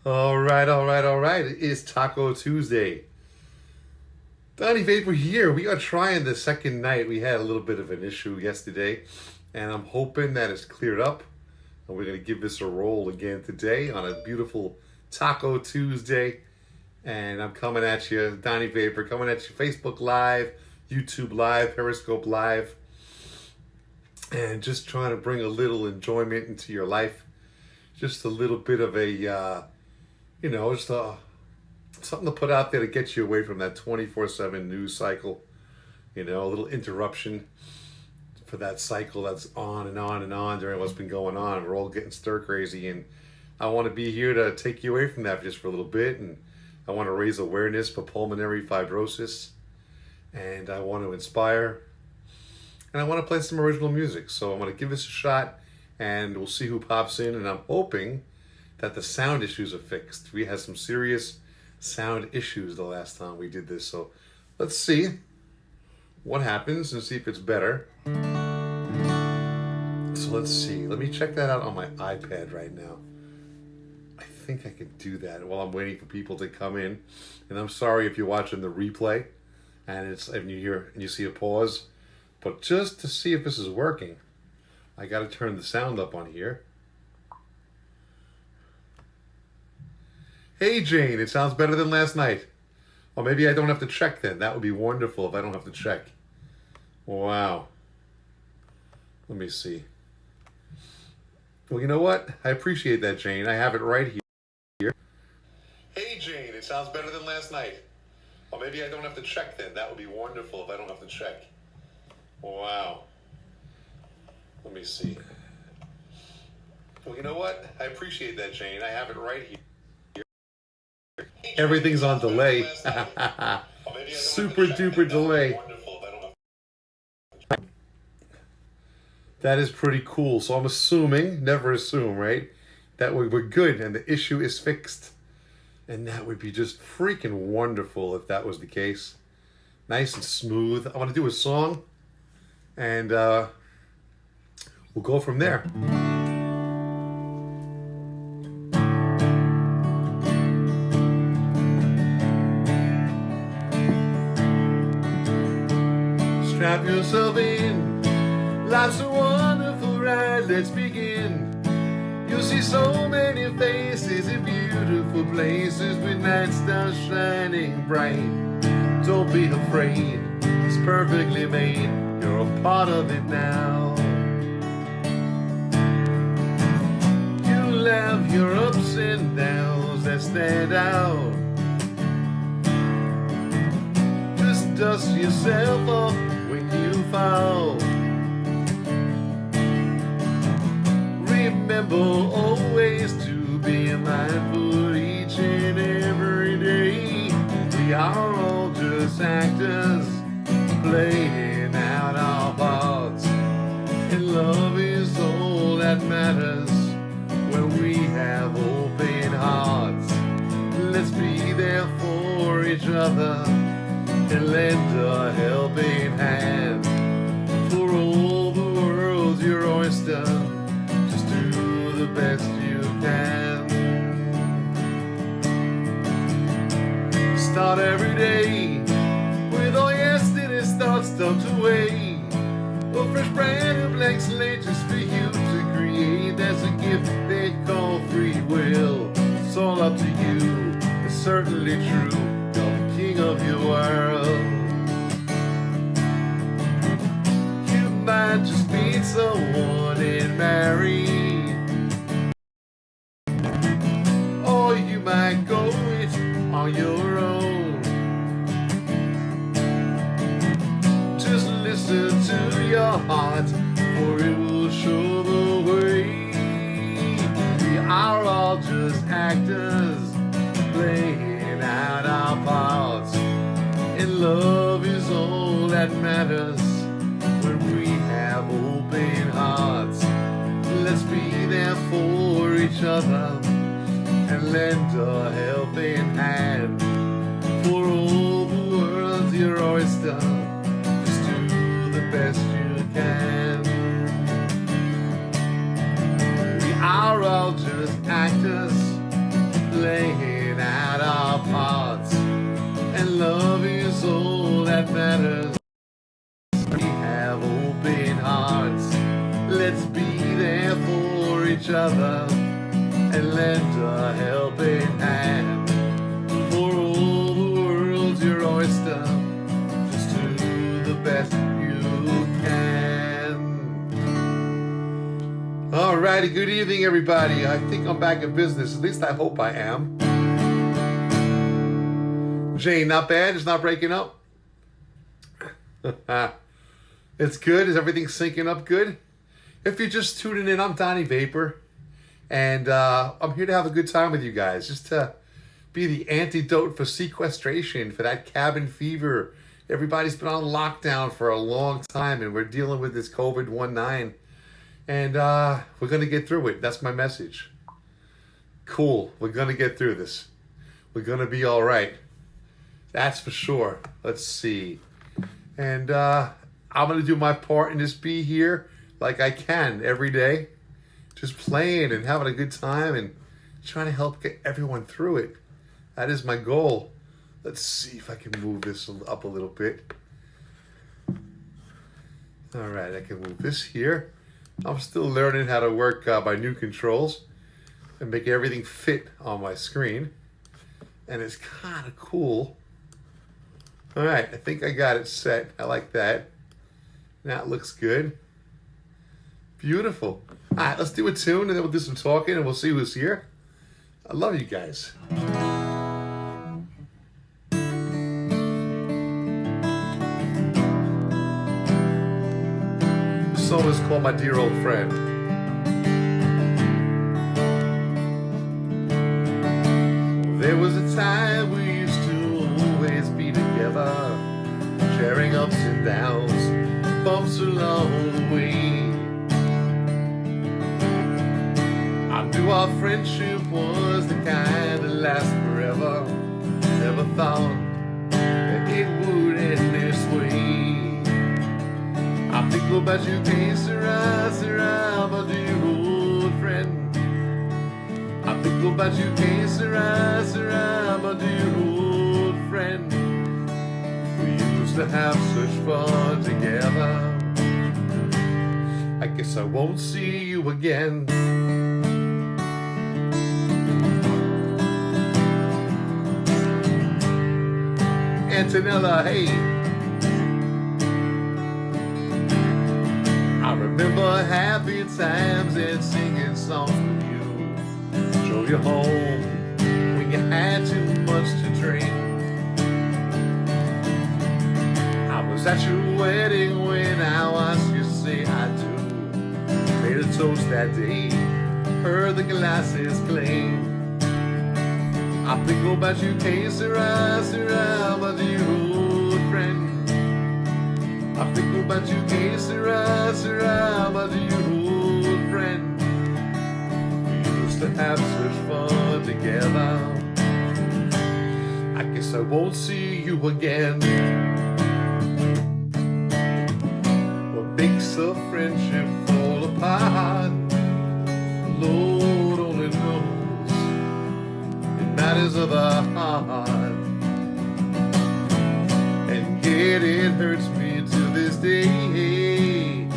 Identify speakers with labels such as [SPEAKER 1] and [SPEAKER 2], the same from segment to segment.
[SPEAKER 1] All right. It is Taco Tuesday. Donnie Vapor here. We are trying the second night. We had a little bit of an issue yesterday, and I'm hoping that it's cleared up. And we're going to give this a roll again today on a beautiful Taco Tuesday. And I'm coming at you, Donnie Vapor, coming at you Facebook Live, YouTube Live, Periscope Live, and just trying to bring a little enjoyment into your life. Just a little bit of a just something to put out there to get you away from that 24/7 news cycle. A little interruption for that cycle that's on and on and on during what's been going on. We're all getting stir crazy, and I want to be here to take you away from that just for a little bit. And I want to raise awareness for pulmonary fibrosis, and I want to inspire, and I want to play some original music. So I'm going to give this a shot, and we'll see who pops in. And I'm hoping that the sound issues are fixed. We had some serious sound issues the last time we did this, so let's see what happens and see if it's better. So let's see. Let me check that out on my iPad right now. I think I could do that while I'm waiting for people to come in. And I'm sorry if you're watching the replay and you see a pause, but just to see if this is working, I got to turn the sound up on here. Hey Jane, it sounds better than last night. Or maybe I don't have to check then. That would be wonderful if I don't have to check. Wow. Let me see. Well, you know what? I appreciate that, Jane. I have it right here. Hey Jane, it sounds better than last night. Or maybe I don't have to check then. That would be wonderful if I don't have to check. Wow. Let me see. Well, you know what? I appreciate that, Jane. I have it right here. Everything's on delay. Super duper delay. That is pretty cool. So I'm assuming, never assume, right? That we're good and the issue is fixed. And that would be just freaking wonderful if that was the case. Nice and smooth. I want to do a song, and we'll go from there. Strap yourself in, life's a wonderful ride, let's begin. You'll see so many faces in beautiful places with night stars shining bright. Don't be afraid, it's perfectly made, you're a part of it now. You'll have your ups and downs that stand out. Just dust yourself off when you fall. Remember always to be mindful each and every day. We are all just actors playing out our parts, and love is all that matters when we have open hearts. Let's be there for each other and lend a helping hand. For all the world's your oyster, just do the best you can. Start every day with all yesterday's thoughts dumped away. A fresh brand new blank slate just for you to create. That's a gift they call free will. It's all up to you, it's certainly true. Of your world, you might just meet someone and marry, or you might go it on your own. Just listen to your heart, for it will show the way. We are all just actors playing out our parts, and love is all that matters when we have open hearts. Let's be there for each other and lend a helping hand. For all the world's your oyster, just do the best you can. We are all just actors playing out our parts, and love is all that matters. We have open hearts. Let's be there for each other and lend a helping hand. For all the world's your oyster, just do the best you can. Alrighty, good evening everybody. I think I'm back in business. At least I hope I am. Jane, not bad? It's not breaking up? It's good? Is everything syncing up good? If you're just tuning in, I'm Donnie Vapor. And I'm here to have a good time with you guys. Just to be the antidote for sequestration, for that cabin fever. Everybody's been on lockdown for a long time, and we're dealing with this COVID-19. And we're going to get through it. That's my message. Cool. We're going to get through this. We're going to be all right. That's for sure. Let's see. And I'm going to do my part and just be here like I can every day. Just playing and having a good time and trying to help get everyone through it. That is my goal. Let's see if I can move this up a little bit. All right, I can move this here. I'm still learning how to work my new controls and make everything fit on my screen. And it's kind of cool. All right, I think I got it set. I like that. That looks good. Beautiful. All right, let's do a tune and then we'll do some talking and we'll see who's here. I love you guys. This song is called My Dear Old Friend. There was a time we used to always be together, sharing ups and downs, bumps along the way. I knew our friendship was the kind that lasts forever. Never thought that it would end this way. I think about you, que sera, sera, my dear old friend. I think about you, que sera, sera, my dear old friend. We used to have such fun together. I guess I won't see you again. Antonella, hey. I remember happy times and singing songs with you. Drove you home when you had too much to drink. I was at your wedding when I watched you say I do. Made a toast that day, heard the glasses cling. I think about you, que sera, sera, my dear old friend. I think about you, que sera, sera, my dear old friend. We used to have such fun together. I guess I won't see you again. What makes a friendship fall apart? Lord only knows. Matters of the heart, and yet it hurts me to this day.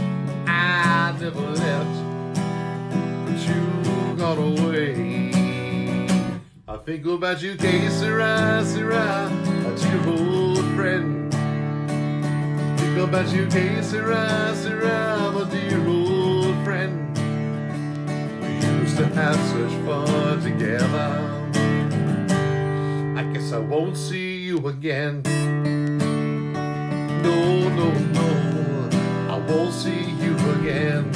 [SPEAKER 1] I never left, but you got away. I think about you, que sera, sera, my dear old friend. Think about you, que sera, sera, my dear old friend. We used to have such fun together. I guess I won't see you again. No, no, no, I won't see you again.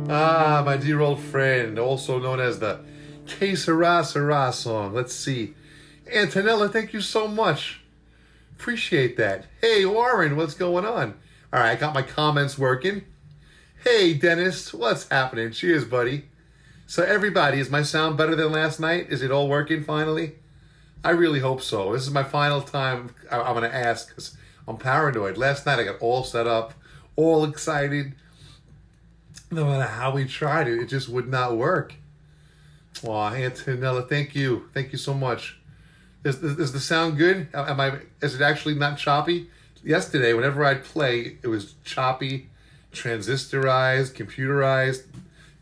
[SPEAKER 1] Ah, my dear old friend, also known as the Que Sera Sera song. Let's see. Antonella, thank you so much. Appreciate that. Hey, Warren, what's going on? All right, I got my comments working. Hey, Dennis, what's happening? Cheers, buddy. So everybody, is my sound better than last night? Is it all working finally? I really hope so. This is my final time I'm going to ask because I'm paranoid. Last night I got all set up, all excited. No matter how we tried it, it just would not work. Well, Antonella, thank you. Thank you so much. Is the sound good? Is it actually not choppy? Yesterday, whenever I'd play, it was choppy, transistorized, computerized.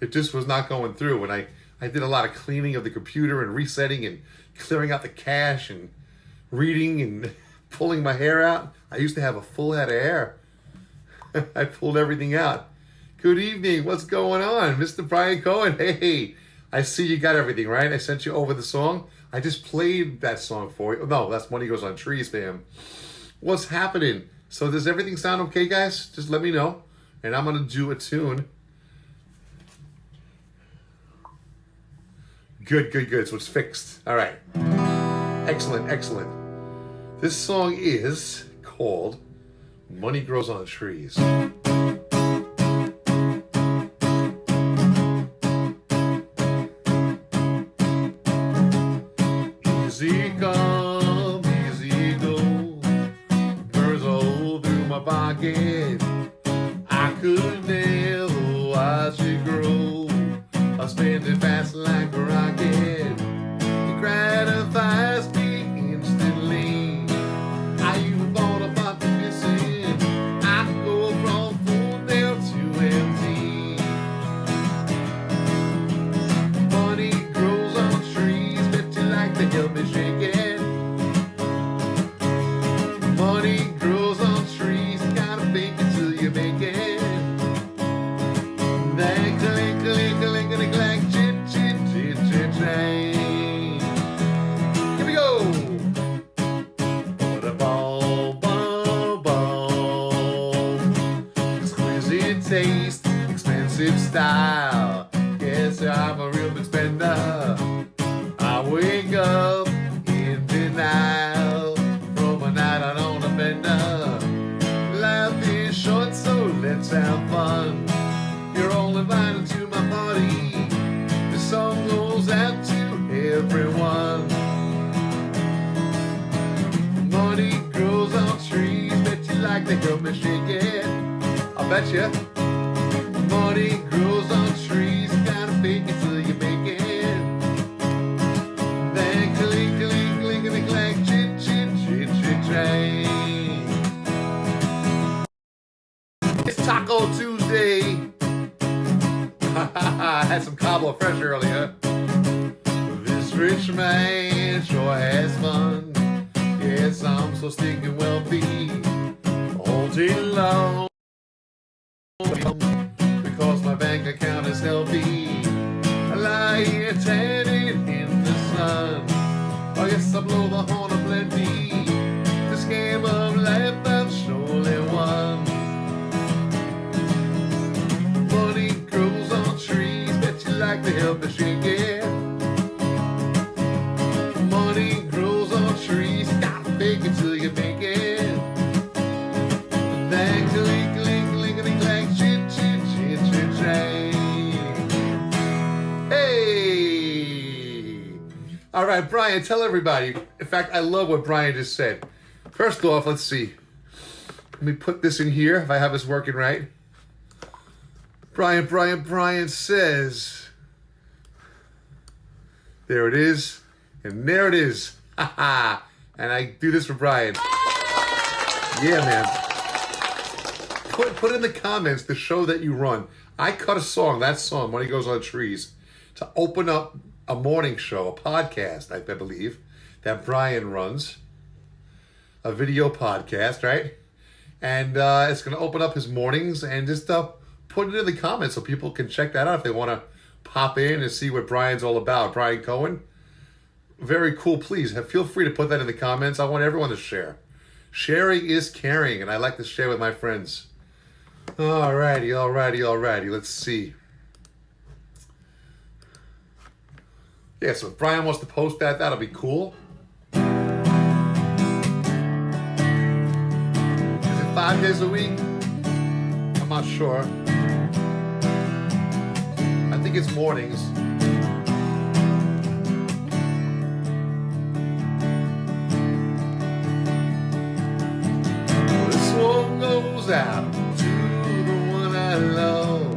[SPEAKER 1] It just was not going through. And I did a lot of cleaning of the computer and resetting and clearing out the cache and reading and pulling my hair out. I used to have a full head of hair. I pulled everything out. Good evening. What's going on? Mr. Brian Cohen. Hey, I see you got everything, right? I sent you over the song. I just played that song for you. No, that's Money Goes on Trees, fam. What's happening? So does everything sound okay, guys? Just let me know. And I'm going to do a tune. Good. So it's fixed. All right. Excellent. This song is called Money Grows on Trees. Easy come, easy go. Birds all through my pocket. I could never watch it grow. I spend it fast like a rocket. It gratifies me instantly. I even bought a pot to missing. I can go from full down to empty. Money grows on trees, bet you like to help me shake it. Money grows on trees, gotta fake it till you make it. Then click, chit, train. Here we go. Exquisite taste, expensive style. Yes, I'm a real big spender. I wake up in denial from a night out on a bender. Life is short, so let's have fun. You're all invited to my party. The song goes out to everyone. Money grows on trees, bet you like to help me shake it. I bet you. Money grows on trees, gotta fake it till you make it. Then click, chit, train. It's Taco Tuesday. I had some Cabo Fresh earlier. This rich man sure has fun. Yes, I'm so stinking wealthy. All day long. Because my bank account is healthy. I lie here tanning in the sun. Oh yes, I blow the horn of plenty. This game of life I've surely won. Money grows on trees, bet you like to help me shake it. Money grows on trees, gotta fake it till you make it. Then click, chit, train. Hey! All right, Brian, tell everybody. In fact, I love what Brian just said. First off, let's see. Let me put this in here if I have this working right. Brian says, there it is, and there it is. Ha ha. And I do this for Brian. Yeah, man. Put in the comments the show that you run. I cut a song, that song, Money Goes on Trees, to open up a morning show, a podcast, I believe, that Brian runs. A video podcast, right? And it's going to open up his mornings and just put it in the comments so people can check that out if they want to pop in and see what Brian's all about. Brian Cohen, very cool. Please feel free to put that in the comments. I want everyone to share. Sharing is caring, and I like to share with my friends. Alrighty. Let's see. Yeah, so if Brian wants to post that, that'll be cool. Is it 5 days a week? I'm not sure. I think it's mornings. This one goes out to the one I love.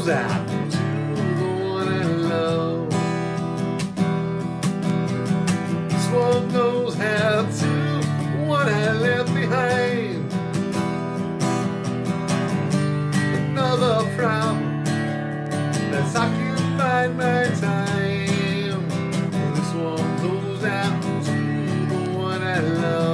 [SPEAKER 1] goes out to the one I love. This one goes out to one I left behind. Another problem that's occupied my time. This one goes out to the one I love.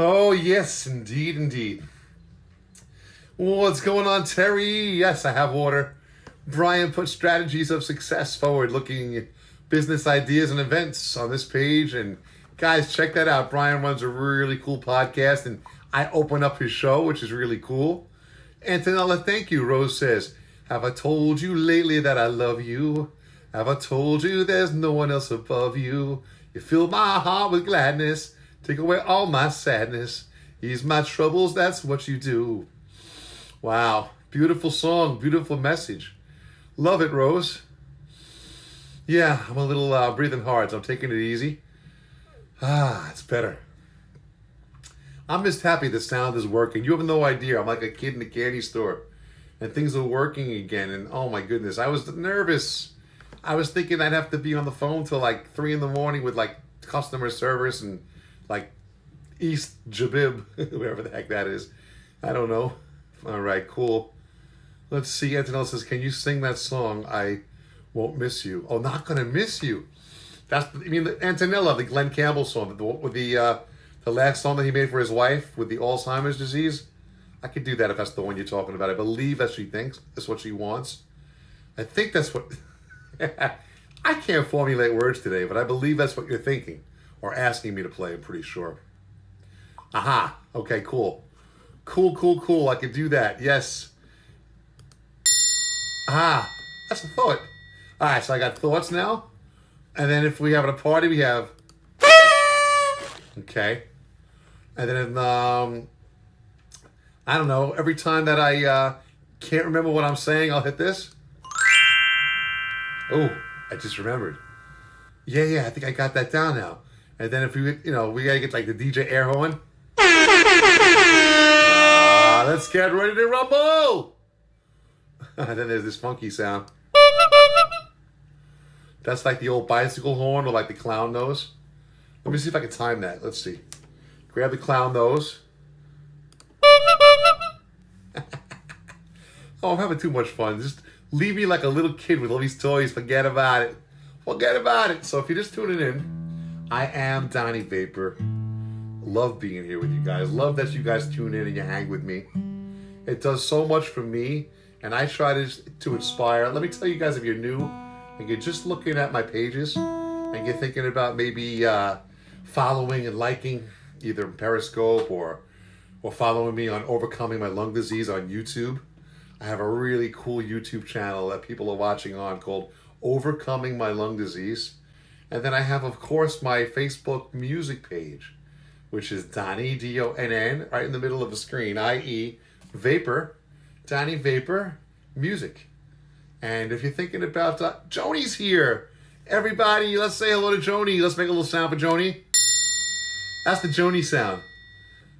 [SPEAKER 1] Oh, yes, indeed, indeed. What's going on, Terry? Yes, I have water. Brian put strategies of success forward, looking business ideas and events on this page. And guys, check that out. Brian runs a really cool podcast, and I open up his show, which is really cool. Antonella, thank you. Rose says, have I told you lately that I love you? Have I told you there's no one else above you? You fill my heart with gladness. Take away all my sadness. Ease my troubles, that's what you do. Wow. Beautiful song. Beautiful message. Love it, Rose. Yeah, I'm a little breathing hard, so I'm taking it easy. It's better. I'm just happy the sound is working. You have no idea. I'm like a kid in a candy store. And things are working again. And oh my goodness, I was nervous. I was thinking I'd have to be on the phone till like 3 a.m. with like customer service and like East Jabib, whoever the heck that is. I don't know. All right, cool. Let's see. Antonella says, can you sing that song, I Won't Miss You? Oh, Not Gonna Miss You. That's, I mean, the Antonella, the Glenn Campbell song, with the last song that he made for his wife with the Alzheimer's disease. I could do that if that's the one you're talking about. I believe that's what she thinks. That's what she wants. I think that's what... I can't formulate words today, but I believe that's what you're thinking. Or asking me to play, I'm pretty sure. Aha. Okay, cool. Cool. I could do that. Yes. Aha. That's a thought. All right, so I got thoughts now. And then if we have a party, we have... Okay. And then, I don't know, every time that I can't remember what I'm saying, I'll hit this. Oh, I just remembered. Yeah, I think I got that down now. And then if we, we gotta get like the DJ air horn. Let's get ready to rumble. And then there's this funky sound. That's like the old bicycle horn or like the clown nose. Let me see if I can time that. Let's see. Grab the clown nose. Oh, I'm having too much fun. Just leave me like a little kid with all these toys. Forget about it. So if you're just tuning in, I am Donnie Vapor. Love being here with you guys. Love that you guys tune in and you hang with me. It does so much for me, and I try to inspire. Let me tell you guys, if you're new and you're just looking at my pages and you're thinking about maybe following and liking either Periscope or following me on Overcoming My Lung Disease on YouTube, I have a really cool YouTube channel that people are watching on called Overcoming My Lung Disease. And then I have, of course, my Facebook music page, which is Donnie, D-O-N-N, right in the middle of the screen, i.e. Vapor, Donnie Vapor Music. And if you're thinking about, Joni's here. Everybody, let's say hello to Joni. Let's make a little sound for Joni. That's the Joni sound.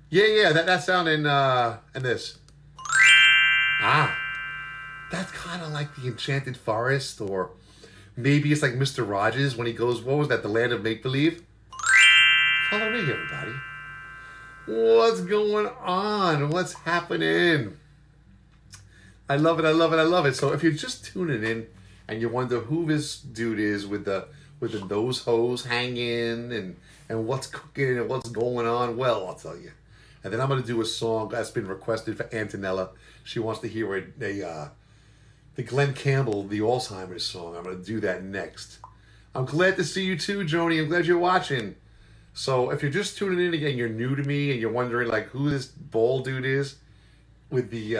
[SPEAKER 1] Yeah, that sound and this. That's kind of like the Enchanted Forest, or maybe it's like Mr. Rogers when he goes, what was that, the Land of Make-Believe? Follow me, everybody. What's going on? What's happening? I love it. So if you're just tuning in and you wonder who this dude is with the nose hose hanging and what's cooking and what's going on, well, I'll tell you. And then I'm going to do a song that's been requested for Antonella. She wants to hear a the Glenn Campbell, the Alzheimer's song. I'm going to do that next. I'm glad to see you too, Joni. I'm glad you're watching. So if you're just tuning in again, you're new to me and you're wondering like who this bald dude is with the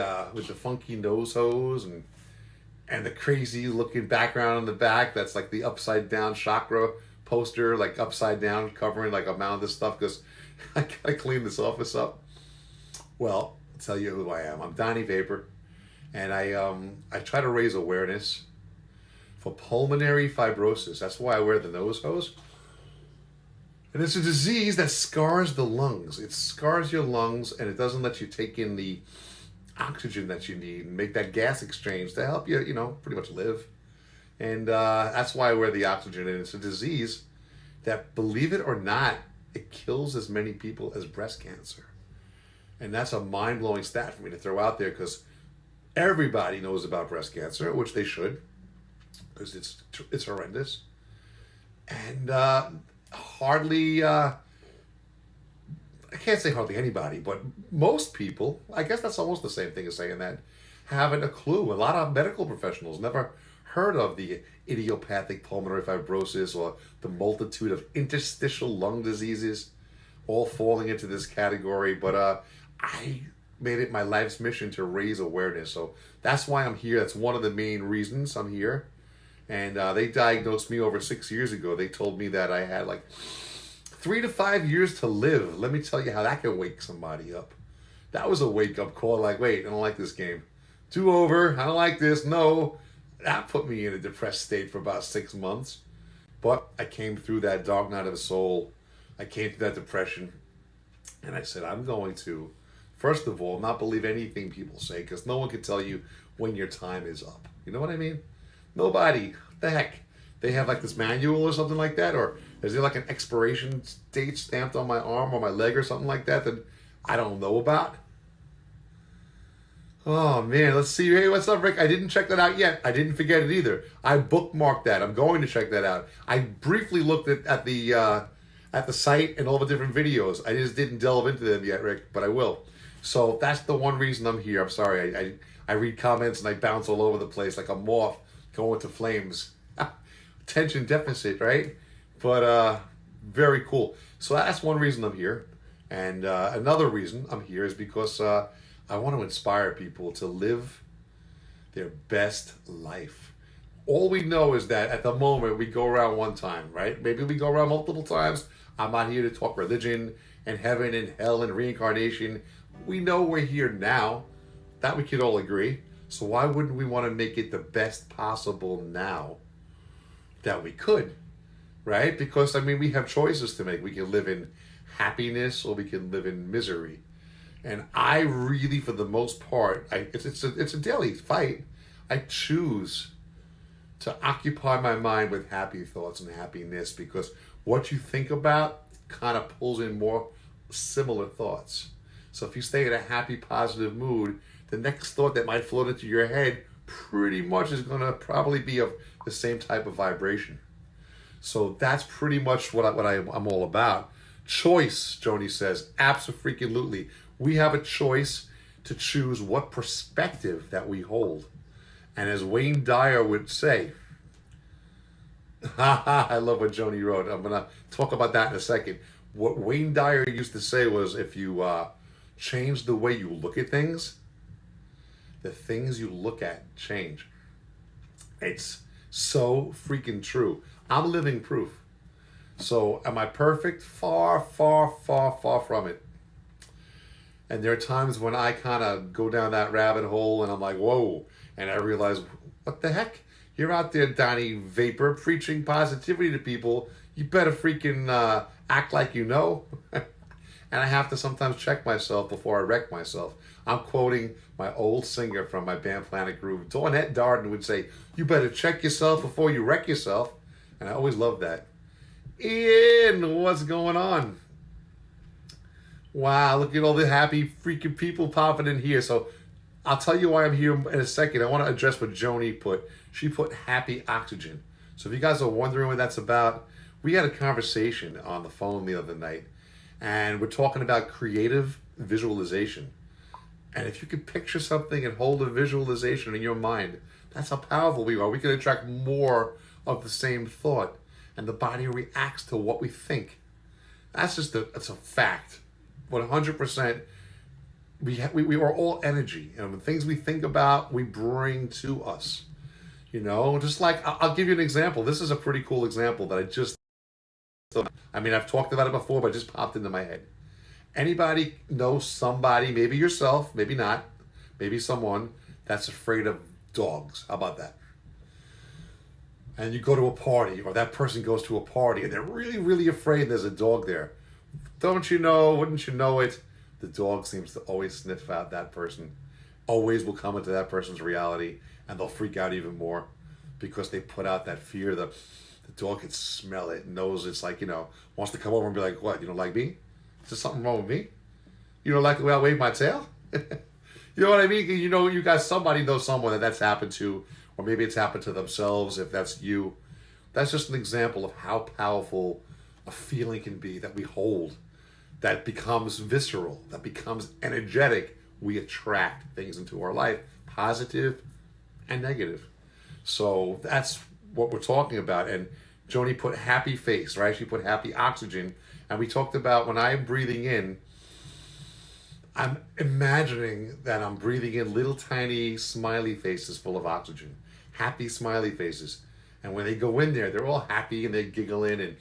[SPEAKER 1] funky nose hose and the crazy looking background on the back that's like the upside down chakra poster, like upside down, covering like a mound of this stuff because I gotta clean this office up. Well, I'll tell you who I am. I'm Donnie Vapor, and I try to raise awareness for pulmonary fibrosis. That's why I wear the nose hose. And it's a disease that scars the lungs. It scars your lungs, and it doesn't let you take in the oxygen that you need and make that gas exchange to help you, pretty much live. And that's why I wear the oxygen. And it's a disease that, believe it or not, it kills as many people as breast cancer. And that's a mind-blowing stat for me to throw out there because everybody knows about breast cancer, which they should, because it's horrendous. And hardly, I can't say hardly anybody, but most people, I guess that's almost the same thing as saying that, haven't a clue. A lot of medical professionals never heard of the idiopathic pulmonary fibrosis or the multitude of interstitial lung diseases all falling into this category. But I made it my life's mission to raise awareness. So that's why I'm here. That's one of the main reasons I'm here. And they diagnosed me over 6 years ago. They told me that I had like 3 to 5 years to live. Let me tell you how that can wake somebody up. That was a wake-up call. Like, wait, I don't like this game. Do over. I don't like this. No. That put me in a depressed state for about 6 months. But I came through that dark night of the soul. I came through that depression. And I said, I'm going to, first of all, not believe anything people say, because no one can tell you when your time is up. You know what I mean? Nobody. What the heck? They have like this manual or something like that? Or is there like an expiration date stamped on my arm or my leg or something like that that I don't know about? Oh man, let's see. Hey, what's up, Rick? I didn't check that out yet. I didn't forget it either. I bookmarked that. I'm going to check that out. I briefly looked at the site and all the different videos. I just didn't delve into them yet, Rick, but I will. So that's the one reason I'm here. I'm sorry. I read comments and I bounce all over the place like a moth going to flames. Attention deficit, right? But very cool. So that's one reason I'm here. And another reason I'm here is because I want to inspire people to live their best life. All we know is that at the moment we go around one time, right? Maybe we go around multiple times. I'm not here to talk religion and heaven and hell and reincarnation. We know we're here now. That we could all agree. So why wouldn't we want to make it the best possible now that we could, right? Because, I mean, we have choices to make. We can live in happiness or we can live in misery. And I really, for the most part, it's a daily fight. I choose to occupy my mind with happy thoughts and happiness because what you think about kind of pulls in more similar thoughts. So if you stay in a happy, positive mood, the next thought that might float into your head pretty much is going to probably be of the same type of vibration. So that's pretty much what I'm all about. Choice, Joni says, abso-freaking-lutely. We have a choice to choose what perspective that we hold. And as Wayne Dyer would say, I love what Joni wrote. I'm going to talk about that in a second. What Wayne Dyer used to say was if you change the way you look at things, the things you look at change. It's so freaking true. I'm living proof. So am I perfect? Far, far, far, far from it. And there are times when I kind of go down that rabbit hole and I'm like, whoa. And I realize, what the heck? You're out there, Donnie Vapor, preaching positivity to people. You better freaking act like you know. And I have to sometimes check myself before I wreck myself. I'm quoting my old singer from my band Planet Groove. Dawnette Darden would say, you better check yourself before you wreck yourself. And I always love that. Ian, what's going on? Wow, look at all the happy freaking people popping in here. So I'll tell you why I'm here in a second. I want to address what Joni put. She put happy oxygen. So if you guys are wondering what that's about, we had a conversation on the phone the other night. And we're talking about creative visualization. And if you can picture something and hold a visualization in your mind, that's how powerful we are. We can attract more of the same thought, and the body reacts to what we think. That's a fact. 100%. We are all energy, and the things we think about, we bring to us. Just like I'll give you an example. This is a pretty cool example that I've talked about it before, but it just popped into my head. Anybody know somebody, maybe yourself, maybe not, maybe someone that's afraid of dogs? How about that? And you go to a party, or that person goes to a party, and they're really, really afraid there's a dog there. Don't you know, wouldn't you know it? The dog seems to always sniff out that person, always will come into that person's reality, and they'll freak out even more because they put out that fear. The dog can smell it, knows it's like, wants to come over and be like, what, you don't like me? Is there something wrong with me? You don't like the way I wave my tail? You know what I mean? You guys, somebody knows someone that's happened to, or maybe it's happened to themselves. If that's you, that's just an example of how powerful a feeling can be that we hold, that becomes visceral, that becomes energetic. We attract things into our life, positive and negative. So that's what we're talking about. And Joni put happy face, right? She put happy oxygen. And we talked about when I'm breathing in, I'm imagining that I'm breathing in little tiny smiley faces full of oxygen, happy smiley faces. And when they go in there, they're all happy and they're giggling and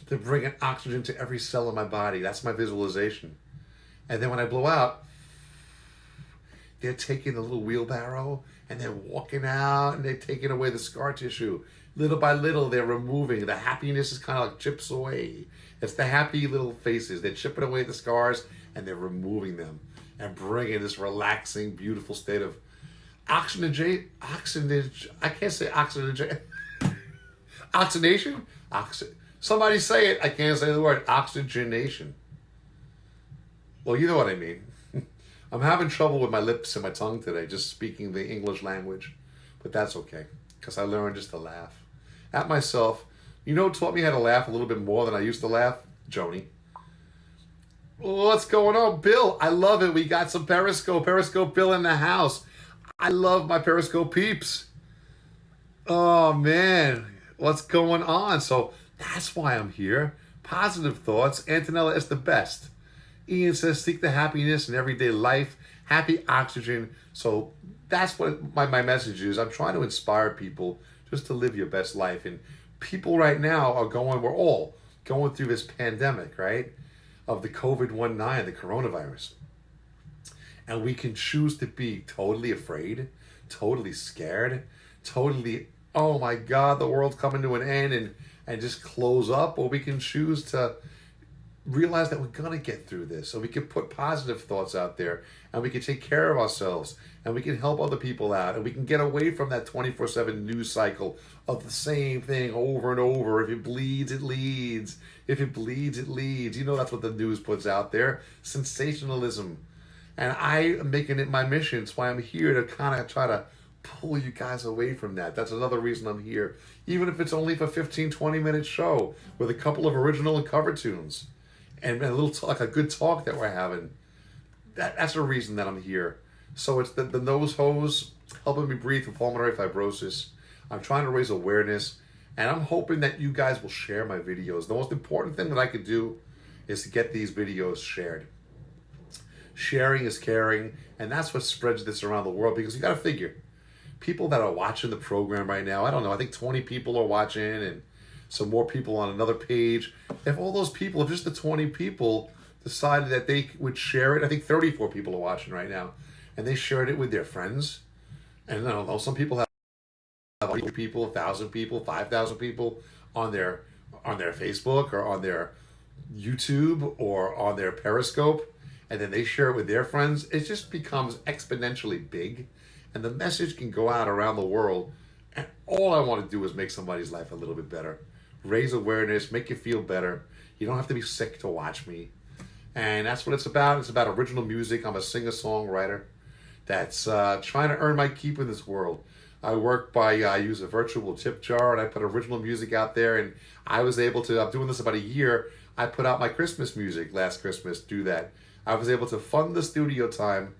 [SPEAKER 1] they're bringing oxygen to every cell in my body. That's my visualization. And then when I blow out, they're taking the little wheelbarrow and they're walking out and they're taking away the scar tissue. Little by little, they're removing. The happiness is kind of like chips away. It's the happy little faces. They're chipping away the scars and they're removing them and bringing this relaxing, beautiful state of oxygenation. I can't say oxygenation. Oxygenation? Somebody say it. I can't say the word. Oxygenation. Well, you know what I mean. I'm having trouble with my lips and my tongue today, just speaking the English language. But that's okay, because I learned just to laugh at myself. You know what taught me how to laugh a little bit more than I used to laugh? Joni. What's going on, Bill? I love it. We got some Periscope Bill in the house. I love my Periscope peeps. Oh, man. What's going on? So that's why I'm here. Positive thoughts. Antonella is the best. Ian says, seek the happiness in everyday life. Happy oxygen. So that's what my message is. I'm trying to inspire people just to live your best life. And people right now we're all going through this pandemic, right? Of the COVID-19, the coronavirus. And we can choose to be totally afraid, totally scared, totally, oh my God, the world's coming to an end and just close up. Or we can choose to realize that we're going to get through this. So we can put positive thoughts out there and we can take care of ourselves and we can help other people out and we can get away from that 24/7 news cycle of the same thing over and over. If it bleeds, it leads. If it bleeds, it leads. That's what the news puts out there. Sensationalism. And I am making it my mission. It's why I'm here to kind of try to pull you guys away from that. That's another reason I'm here. Even if it's only for 15, 20-minute show with a couple of original and cover tunes. And a little like a good talk that we're having. That's the reason that I'm here. So it's the nose hose helping me breathe for pulmonary fibrosis. I'm trying to raise awareness, and I'm hoping that you guys will share my videos. The most important thing that I could do is to get these videos shared. Sharing is caring, and that's what spreads this around the world, because you got to figure, people that are watching the program right now, I don't know, I think 20 people are watching, and some more people on another page. If all those people, if just the 20 people decided that they would share it, I think 34 people are watching right now, and they shared it with their friends. And I don't know, some people have 100 people, 1,000 people, 5,000 people on their Facebook or on their YouTube or on their Periscope, and then they share it with their friends. It just becomes exponentially big, and the message can go out around the world. And all I want to do is make somebody's life a little bit better. Raise awareness, make you feel better. You don't have to be sick to watch me. And that's what it's about. It's about original music. I'm a singer-songwriter that's trying to earn my keep in this world. I use a virtual tip jar, and I put original music out there, and I was able to, I'm doing this about a year. I put out my Christmas music last Christmas, do that. I was able to fund the studio time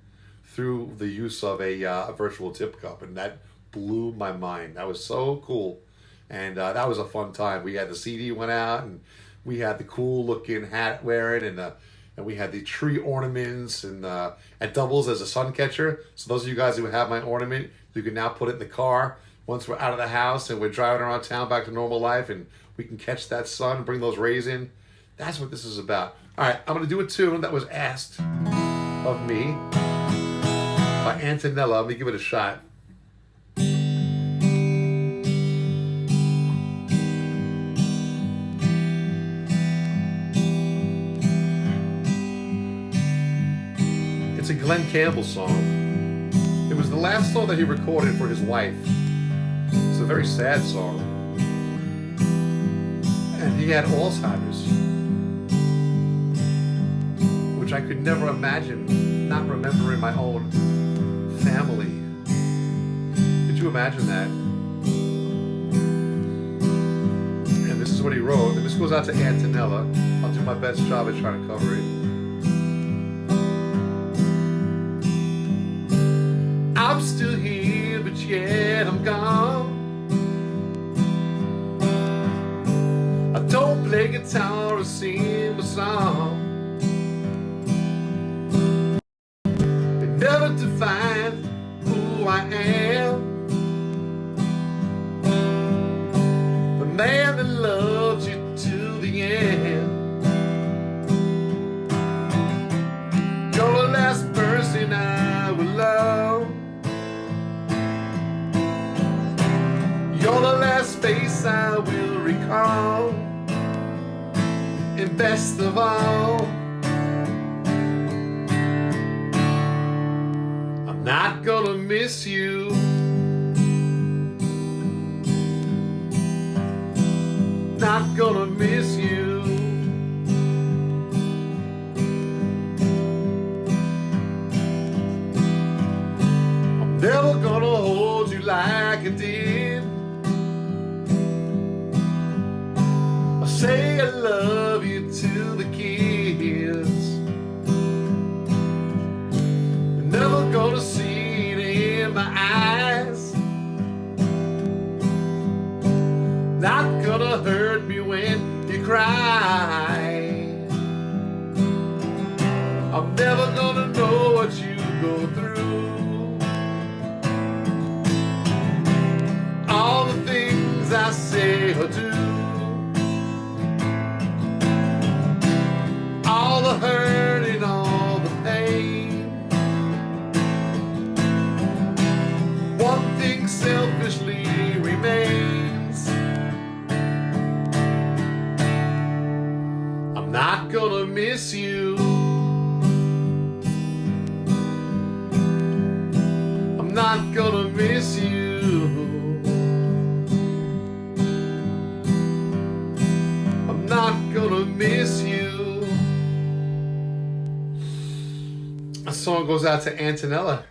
[SPEAKER 1] through the use of a virtual tip cup, and that blew my mind. That was so cool, and that was a fun time. We had the CD went out, and we had the cool looking hat wearing, and we had the tree ornaments, and it doubles as a sun catcher. So those of you guys who have my ornament, you can now put it in the car once we're out of the house and we're driving around town back to normal life, and we can catch that sun and bring those rays in. That's what this is about. All right, I'm going to do a tune that was asked of me by Antonella. Let me give it a shot. It's a Glenn Campbell song. It was the last song that he recorded for his wife. It's a very sad song. And he had Alzheimer's, which I could never imagine not remembering my own family. Could you imagine that? And this is what he wrote. And this goes out to Antonella. I'll do my best job at trying to cover it. I'm still here, but yet I'm gone. I don't play guitar or sing a song. It never defined who I am. The man that loves you to the end. You're the last person I will love. You're the last face I will recall. And best of all, I'm not gonna miss you. Not gonna miss you. I'm never gonna hold you like I did. Say I love you to the kids. You're never gonna see it in my eyes. Not gonna hurt me when you cry. I'm never gonna know what you go through. All the things I say or do. All the hurt and all the pain. One thing selfishly remains. I'm not gonna miss you. I'm not gonna miss you. I'm not gonna miss you. A song goes out to Antonella.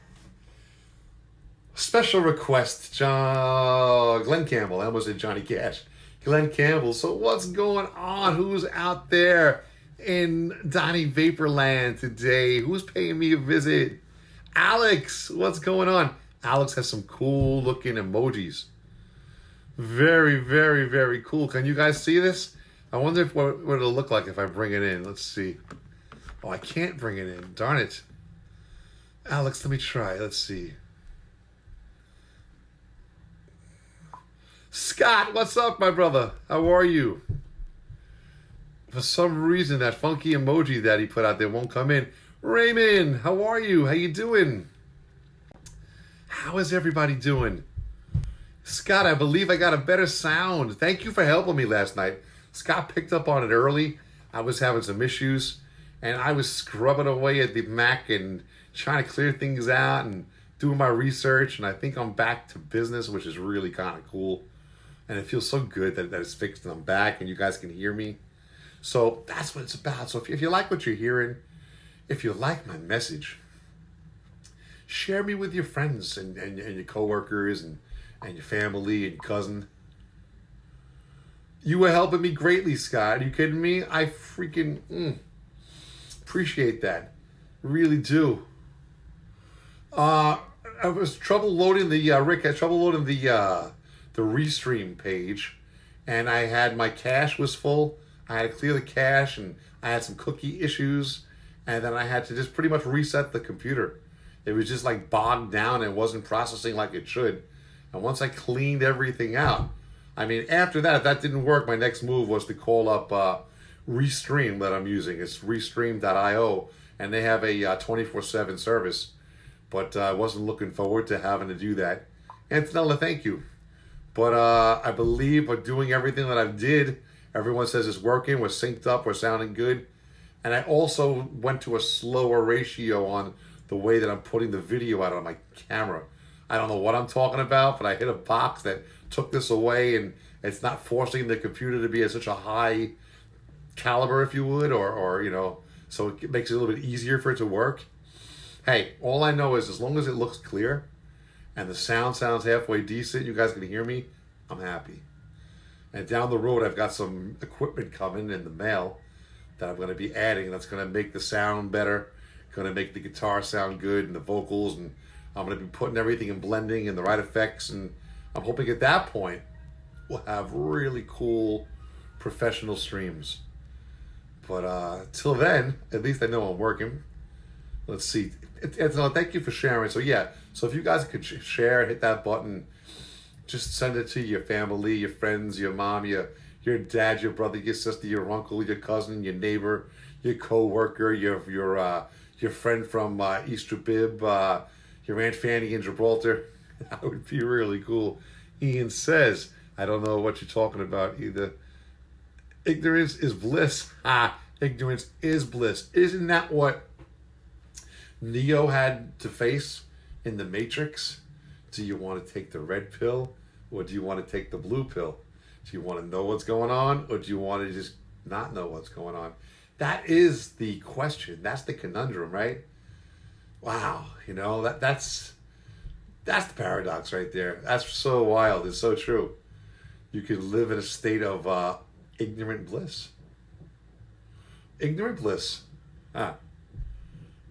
[SPEAKER 1] Special request, Glenn Campbell. I almost said Johnny Cash. Glenn Campbell. So what's going on? Who's out there in Donnie Vaporland today? Who's paying me a visit? Alex, what's going on? Alex has some cool looking emojis. Very, very, very cool. Can you guys see this? I wonder what it'll look like if I bring it in. Let's see. Oh, I can't bring it in. Darn it. Alex, let me try. Let's see. Scott, what's up, my brother? How are you? For some reason, that funky emoji that he put out there won't come in. Raymond, how are you? How you doing? How is everybody doing? Scott, I believe I got a better sound. Thank you for helping me last night. Scott picked up on it early. I was having some issues, and I was scrubbing away at the Mac and trying to clear things out and doing my research, and I think I'm back to business, which is really kind of cool. And it feels so good that it's fixed and I'm back and you guys can hear me. So that's what it's about. So if you like what you're hearing, if you like my message, share me with your friends and your coworkers and your family and your cousin. You were helping me greatly, Scott. Are you kidding me? I freaking appreciate that. Really do. Uh, I was trouble loading the Rick had trouble loading the restream page, and I had my cache was full. I had to clear the cache, and I had some cookie issues, and then I had to just pretty much reset the computer. It was just like bogged down and wasn't processing like it should. And once I cleaned everything out, I mean, after that, if that didn't work, my next move was to call up Restream that I'm using. It's restream.io, and they have a 24/7 service. But I wasn't looking forward to having to do that. Antonella, thank you. But I believe by doing everything that I did, everyone says it's working, we're synced up, we're sounding good. And I also went to a slower ratio on the way that I'm putting the video out on my camera. I don't know what I'm talking about, but I hit a box that took this away, and it's not forcing the computer to be at such a high caliber, if you would, or so it makes it a little bit easier for it to work. Hey, all I know is as long as it looks clear and the sound sounds halfway decent, you guys can hear me, I'm happy. And down the road, I've got some equipment coming in the mail that I'm going to be adding that's going to make the sound better, going to make the guitar sound good and the vocals, and I'm going to be putting everything in blending and the right effects, and I'm hoping at that point we'll have really cool professional streams. But till then, at least I know I'm working. Let's see. Thank you for sharing. So yeah, so if you guys could share, hit that button, just send it to your family, your friends, your mom, your dad, your brother, your sister, your uncle, your cousin, your neighbor, your co-worker, your friend from Easter Bib, your Aunt Fanny in Gibraltar. That would be really cool. Ian says, I don't know what you're talking about either. Ignorance is bliss. Ignorance is bliss. Isn't that what Neo had to face in the Matrix? Do you want to take the red pill, or do you want to take the blue pill? Do you want to know what's going on, or do you want to just not know what's going on? That is the question. That's the conundrum, right? Wow, that's the paradox right there. That's so wild. It's so true. You can live in a state of ignorant bliss. Ignorant bliss.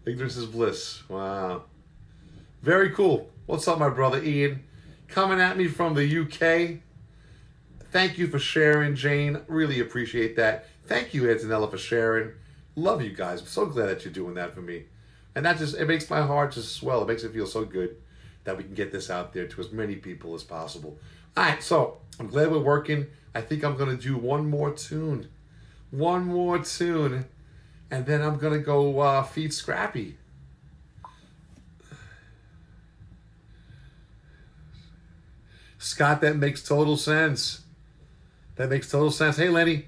[SPEAKER 1] Ignorance is bliss. Wow. Very cool. What's up, my brother Ian? Coming at me from the UK. Thank you for sharing, Jane. Really appreciate that. Thank you, Antonella, for sharing. Love you guys. I'm so glad that you're doing that for me. And it makes my heart just swell. It makes it feel so good that we can get this out there to as many people as possible. All right, so I'm glad we're working. I think I'm going to do one more tune. And then I'm going to go feed Scrappy. Scott, that makes total sense. Hey, Lenny.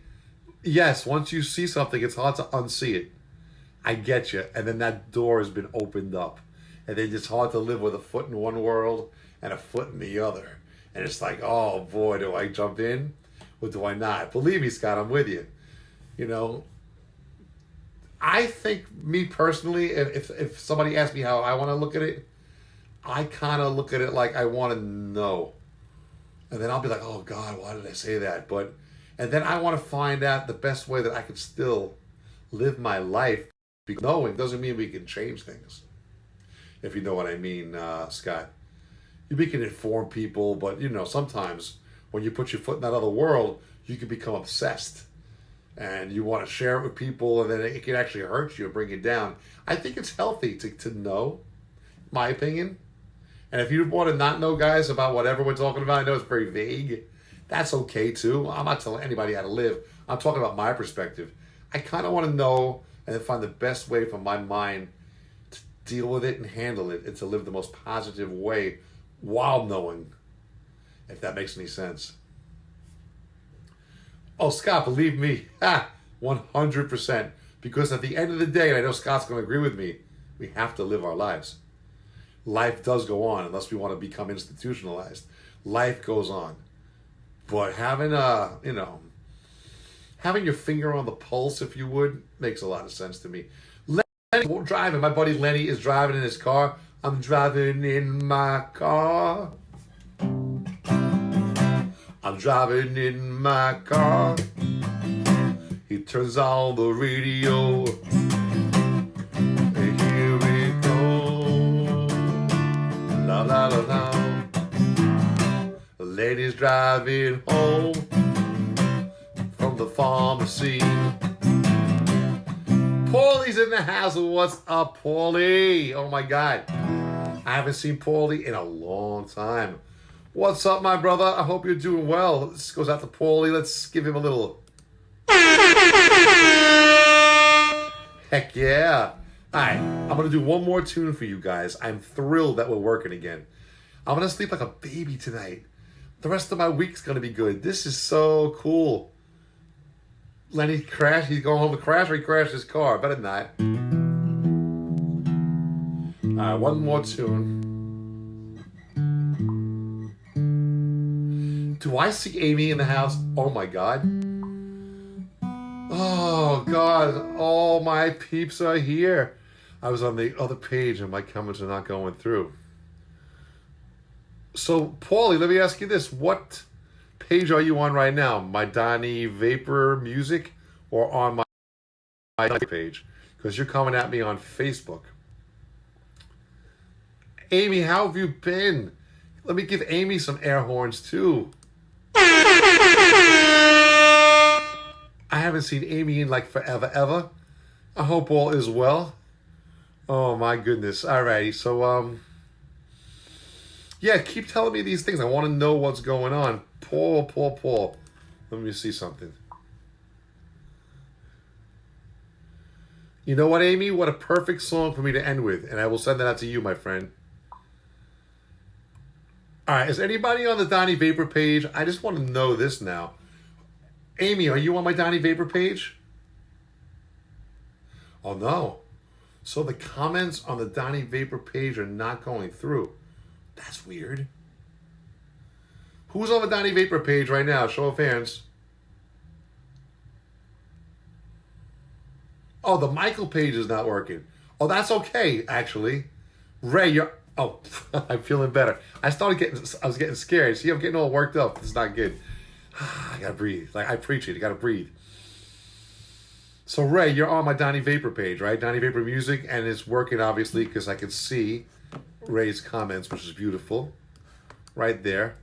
[SPEAKER 1] Yes, once you see something, it's hard to unsee it. I get you. And then that door has been opened up. And then it's hard to live with a foot in one world and a foot in the other. And it's like, oh boy, do I jump in or do I not? Believe me, Scott, I'm with you. I think, me personally, if somebody asks me how I want to look at it, I kind of look at it like I want to know. And then I'll be like, oh God, why did I say that? And then I want to find out the best way that I can still live my life. Because knowing doesn't mean we can change things. If you know what I mean, Scott. We can inform people, but sometimes when you put your foot in that other world, you can become obsessed. And you want to share it with people, and then it can actually hurt you or bring you down. I think it's healthy to know, my opinion. And if you want to not know, guys, about whatever we're talking about, I know it's very vague. That's okay, too. I'm not telling anybody how to live. I'm talking about my perspective. I kind of want to know and then find the best way for my mind to deal with it and handle it and to live the most positive way while knowing, if that makes any sense. Oh, Scott, believe me, 100%. Because at the end of the day, and I know Scott's going to agree with me, we have to live our lives. Life does go on unless we want to become institutionalized. Life goes on. But having having your finger on the pulse, if you would, makes a lot of sense to me. Lenny driving. My buddy Lenny is driving in his car. I'm driving in my car. I'm driving in my car. He turns on the radio. And here we go. La la la la. Ladies driving home from the pharmacy. Paulie's in the house. What's up, Paulie? Oh my God. I haven't seen Paulie in a long time. What's up, my brother? I hope you're doing well. This goes out to Paulie. Let's give him a little. Heck yeah. All right, I'm going to do one more tune for you guys. I'm thrilled that we're working again. I'm going to sleep like a baby tonight. The rest of my week's going to be good. This is so cool. Lenny crashed. He's going home to crash, or he crashed his car. Better than that. All right, one more tune. Do I see Amy in the house? Oh my God. Oh God. All my peeps are here. I was on the other page and my comments are not going through. So, Paulie, let me ask you this. What page are you on right now? My Donnie Vapor Music or on my page? Because you're coming at me on Facebook. Amy, how have you been? Let me give Amy some air horns too. I haven't seen Amy in like forever, ever. I hope all is well. Oh my goodness. Alrighty, so yeah, keep telling me these things. I want to know what's going on. Paul. Let me see something. You know what, Amy? What a perfect song for me to end with. And I will send that out to you, my friend. All right, is anybody on the Donnie Vapor page? I just want to know this now. Amy, are you on my Donnie Vapor page? Oh, no. So the comments on the Donnie Vapor page are not going through. That's weird. Who's on the Donnie Vapor page right now? Show of hands. Oh, the Michael page is not working. Oh, that's okay, actually. Ray, you're... Oh, I'm feeling better. I was getting scared. See, I'm getting all worked up. It's not good. I gotta breathe. Like I preach it. You gotta breathe. So, Ray, you're on my Donnie Vapor page, right? Donnie Vapor Music, and it's working, obviously, because I can see Ray's comments, which is beautiful. Right there.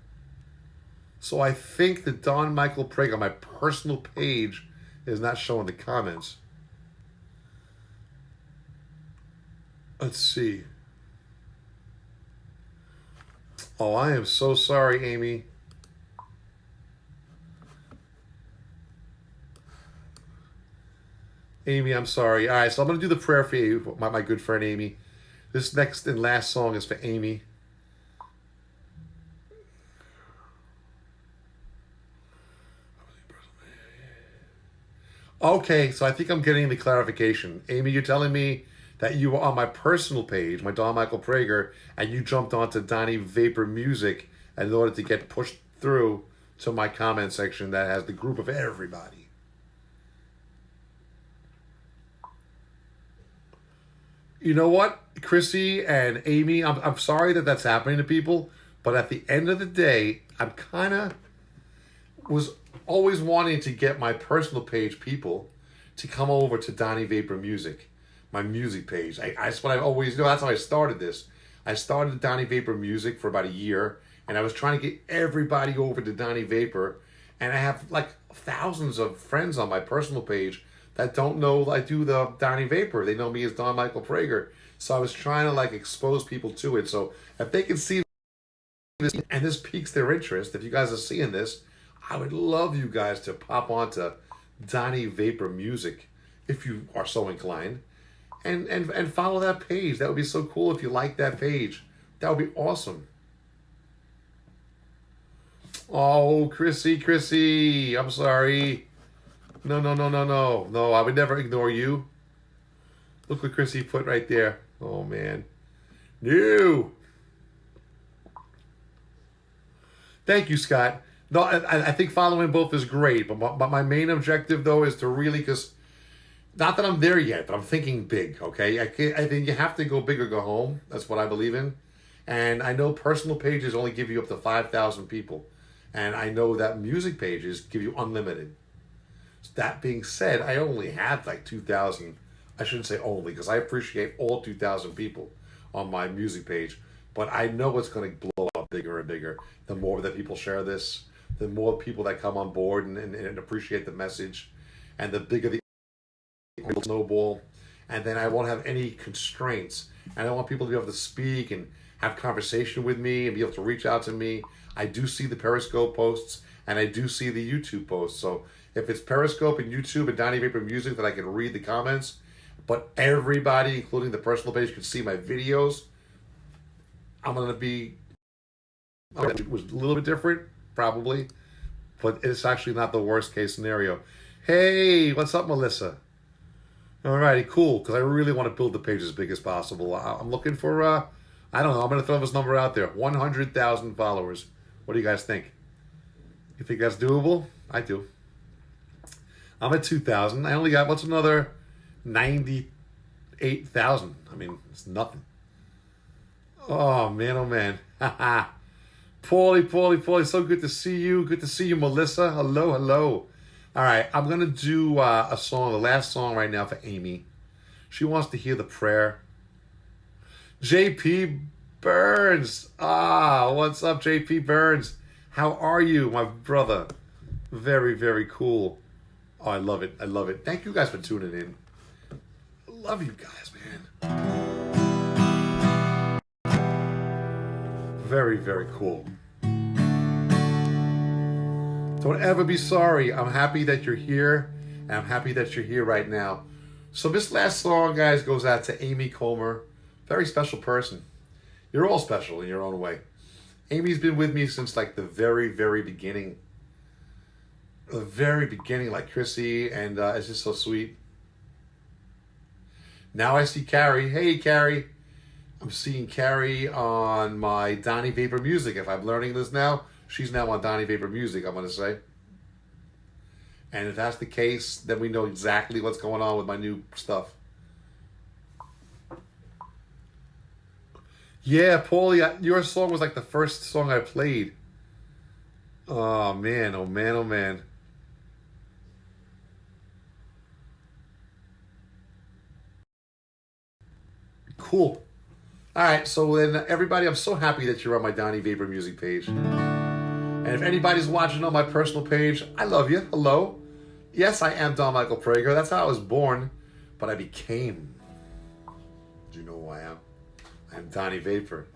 [SPEAKER 1] So I think the Don Michael Prager on my personal page is not showing the comments. Let's see. Oh, I am so sorry, Amy. Amy, I'm sorry. All right, so I'm going to do the prayer for you, my good friend Amy. This next and last song is for Amy. Okay, so I think I'm getting the clarification. Amy, you're telling me that you were on my personal page, my Don Michael Prager, and you jumped onto Donnie Vapor Music in order to get pushed through to my comment section that has the group of everybody. You know what, Chrissy and Amy, I'm sorry that that's happening to people, but at the end of the day, I'm kind of was always wanting to get my personal page people to come over to Donnie Vapor Music, my music page. That's what I always do. That's how I started this. I started Donnie Vapor Music for about a year, and I was trying to get everybody over to Donnie Vapor, and I have like thousands of friends on my personal page that don't know I do the Donnie Vapor. They know me as Don Michael Prager. So I was trying to like expose people to it. So if they can see this and this piques their interest, if you guys are seeing this, I would love you guys to pop onto Donnie Vapor Music if you are so inclined, and follow that page. That would be so cool if you like that page. That would be awesome. Oh, Chrissy, I'm sorry. No, I would never ignore you. Look what Chrissy put right there. Oh, man. No. Thank you, Scott. No, I think following both is great, but my main objective, though, is to really, because not that I'm there yet, but I'm thinking big, okay? I think you have to go big or go home. That's what I believe in. And I know personal pages only give you up to 5,000 people. And I know that music pages give you unlimited. That being said, I only have like 2,000. I shouldn't say only, because I appreciate all 2,000 people on my music page. But I know it's going to blow up bigger and bigger. The more that people share this, the more people that come on board and appreciate the message, and the bigger the snowball. And then I won't have any constraints. And I want people to be able to speak and have conversation with me and be able to reach out to me. I do see the Periscope posts and I do see the YouTube posts. So if it's Periscope and YouTube and Donnie Vapor Music that I can read the comments, but everybody, including the personal page, can see my videos, I'm going to be... It was a little bit different, probably, but it's actually not the worst case scenario. Hey, what's up, Melissa? Alrighty, cool, because I really want to build the page as big as possible. I'm looking for, I don't know, I'm going to throw this number out there, 100,000 followers. What do you guys think? You think that's doable? I do. I'm at 2,000. I only got, what's another 98,000? I mean, it's nothing. Oh, man, oh, man. Paulie, so good to see you. Good to see you, Melissa. Hello, hello. All right, I'm going to do a song, the last song right now for Amy. She wants to hear the prayer. JP Burns. What's up, JP Burns? How are you, my brother? Very, very cool. Oh, I love it. I love it. Thank you guys for tuning in. Love you guys, man. Very, very cool. Don't ever be sorry. I'm happy that you're here, and I'm happy that you're here right now. So this last song, guys, goes out to Amy Comer. Very special person. You're all special in your own way. Amy's been with me since like the very, very beginning. The very beginning, like Chrissy, and it's just so sweet. Now I see Carrie. Hey, Carrie. I'm seeing Carrie on my Donnie Vapor Music. If I'm learning this now, she's now on Donnie Vapor Music, I'm going to say. And if that's the case, then we know exactly what's going on with my new stuff. Yeah, Paulie, your song was like the first song I played. Oh, man, oh, man, oh, man. Cool. All right, so then everybody, I'm so happy that you're on my Donnie Vapor Music page. And if anybody's watching on my personal page, I love you. Hello. Yes, I am Don Michael Prager. That's how I was born, but I became. Do you know who I am? I am Donnie Vapor.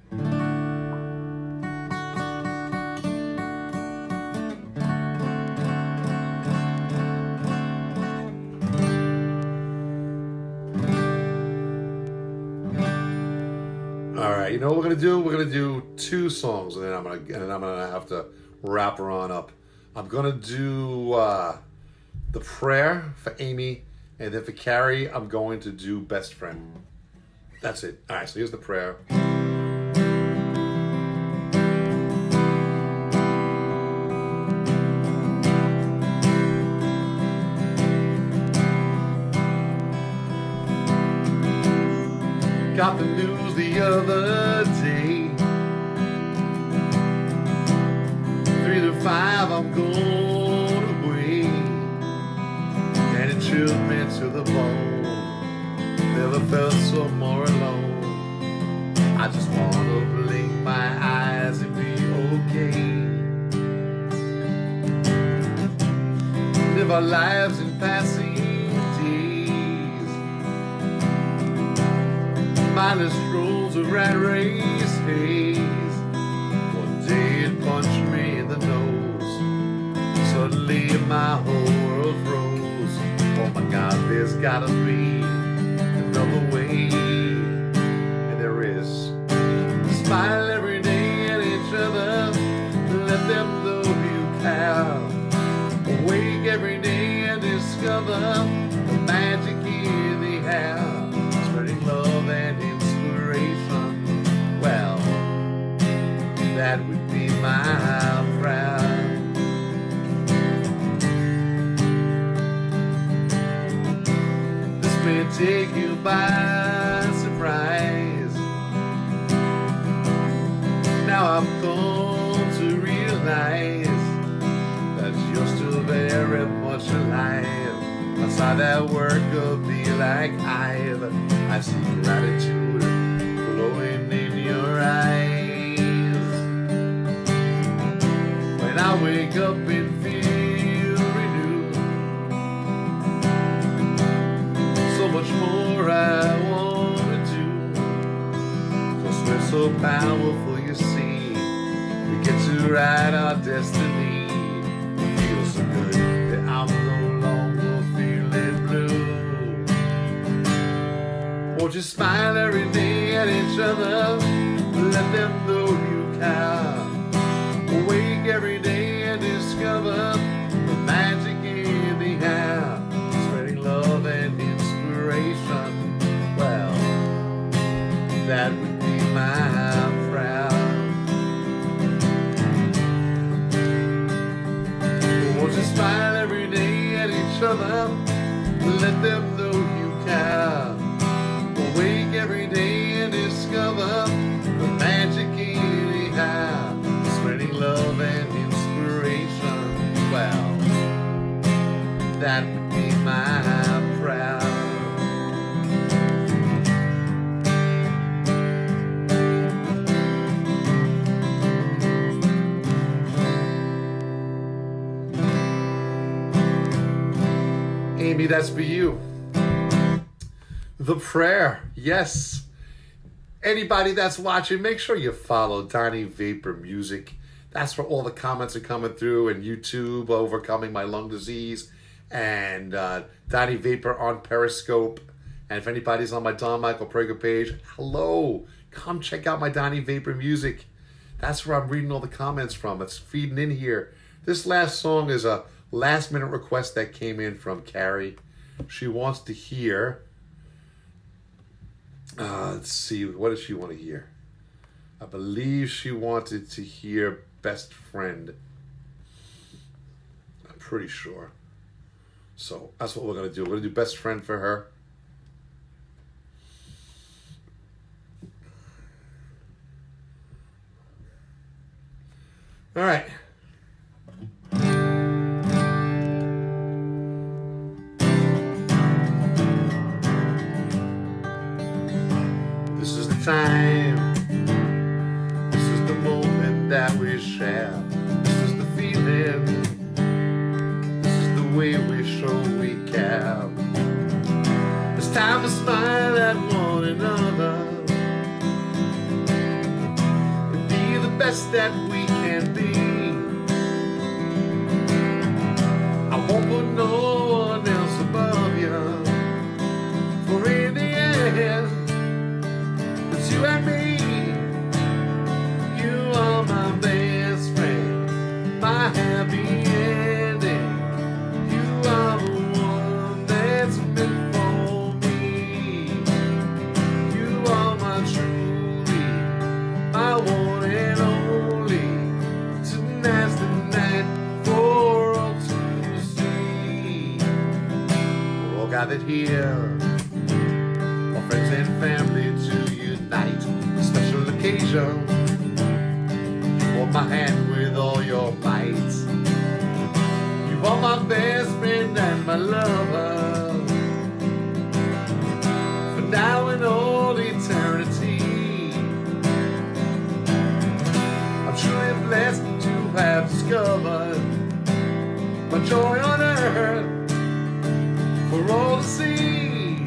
[SPEAKER 1] All right, you know what we're gonna do? We're gonna do two songs, and then I'm gonna have to wrap her on up. I'm gonna do the prayer for Amy, and then for Carrie, I'm going to do best friend. That's it. All right, so here's the prayer. Got the news the other day. 3 to 5, I'm going away, and it chilled me to the bone. Never felt so more alone. I just wanna blink my eyes and be okay. Live our lives in passing days, mindless strolls of rat race haze. One day it punched me in the nose. Suddenly my whole world froze. Oh my God, there's gotta be another way. And there is. Smile every day at each other. Let them know you care. Awake every day and discover the magic in the air. Spreading love and inspiration. Well, that would be my prayer. This may take you by surprise. Now I've come to realize that you're still very much alive. Outside that work of me like I see gratitude for glowing in your eyes. When I wake up and feel renewed, so much more I wanna do. 'Cause we're so powerful, you see. We get to write our destiny. It feels so good that I'm no longer feeling blue. Won't you smile every day at each other? Let them know you care. Awake every day and discover the magic in the air. Spreading love and inspiration. Well, that would be my prayer. Won't you smile every day at each other? Let them know you care. Awake every day and discover the magic in the air. Spreading love and inspiration. Well, that would be my prayer. Amy, that's for you. The prayer, yes. Anybody that's watching, make sure you follow Donnie Vapor Music. That's where all the comments are coming through, and YouTube, Overcoming My Lung Disease, and Donnie Vapor on Periscope. And if anybody's on my Don Michael Prager page, hello, come check out my Donnie Vapor Music. That's where I'm reading all the comments from. It's feeding in here. This last song is a last minute request that came in from Carrie. She wants to hear, let's see, what does she want to hear? I believe she wanted to hear Best Friend. I'm pretty sure. So that's what we're going to do. We're going to do Best Friend for her. All right. This is the time. This is the moment that we share. This is the feeling. This is the way we show we care. It's time to smile at one another and be the best that we can be. I won't put no one else above you, for in the end, it's you and me. You are my best friend, my happy ending. You are the one that's meant for me. You are my truly, my one and only. Tonight's the night for all to see. We're all gathered here, our friends and family to unite. A special occasion. Hold my hand with all your might. You are my best friend and my lover, for now and all eternity. I'm truly blessed to have discovered my joy on earth for all to see.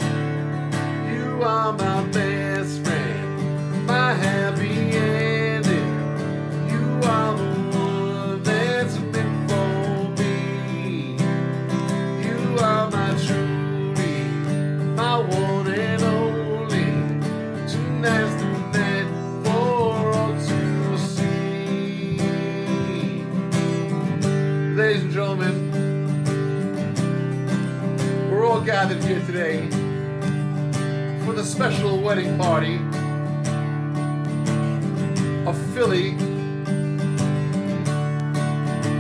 [SPEAKER 1] You are my best friend, my happy ending. You are the one that's meant for me. You are my truly, my one and only. Tonight's the night for all to see. Ladies and gentlemen, we're all gathered here today for the special wedding party of Philly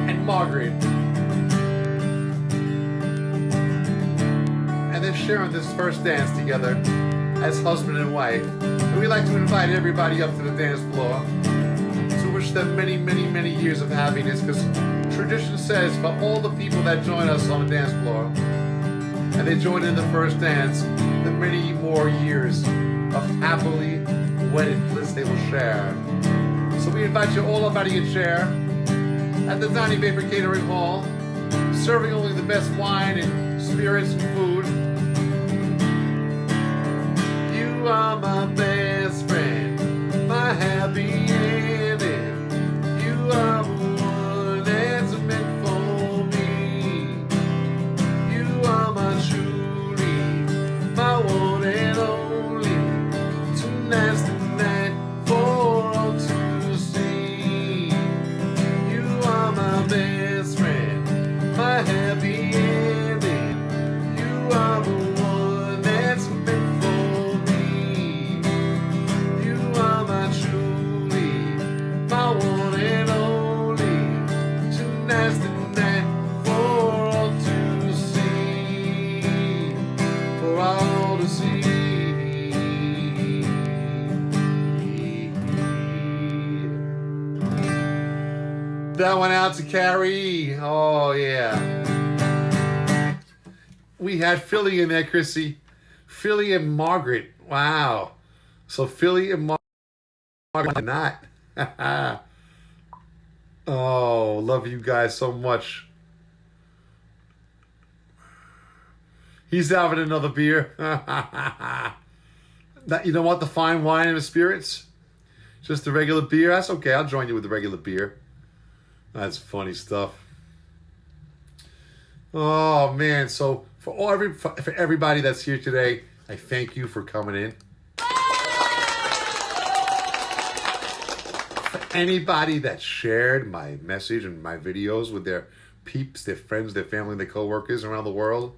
[SPEAKER 1] and Margaret. And they're sharing this first dance together as husband and wife. And we'd like to invite everybody up to the dance floor to wish them many, many, many years of happiness, because tradition says for all the people that join us on the dance floor and they join in the first dance, the many more years of happily wedded bliss they will share. So we invite you all up out of your chair at the Donnie Vapor Catering Hall, serving only the best wine and spirits and food. You are my best friend, my happy ending. You are the one that's meant for me. You are my truly, my one and only. Tonight's the night for all to see. You are my best friend, my happy ending. You are the one that's meant for me. You are my truly, my one and only. Tonight's the night for all to see, for all to see. That went out to Carrie. Oh, yeah. We had Philly in there, Chrissy. Philly and Margaret. Wow. So Philly and Margaret are not. Oh, love you guys so much. He's having another beer. That, you don't want the fine wine and the spirits? Just the regular beer? That's okay. I'll join you with the regular beer. That's funny stuff. Oh man! So for everybody that's here today, I thank you for coming in. For anybody that shared my message and my videos with their peeps, their friends, their family, their coworkers around the world.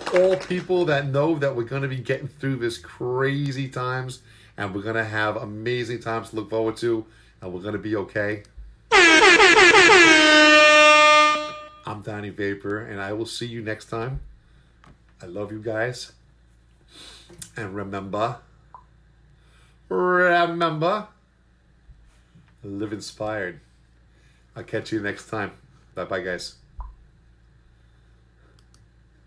[SPEAKER 1] For all people that know that we're going to be getting through this crazy times. And we're going to have amazing times to look forward to. And we're going to be okay. I'm Donnie Vapor. And I will see you next time. I love you guys. And remember. Live inspired. I'll catch you next time. Bye-bye, guys.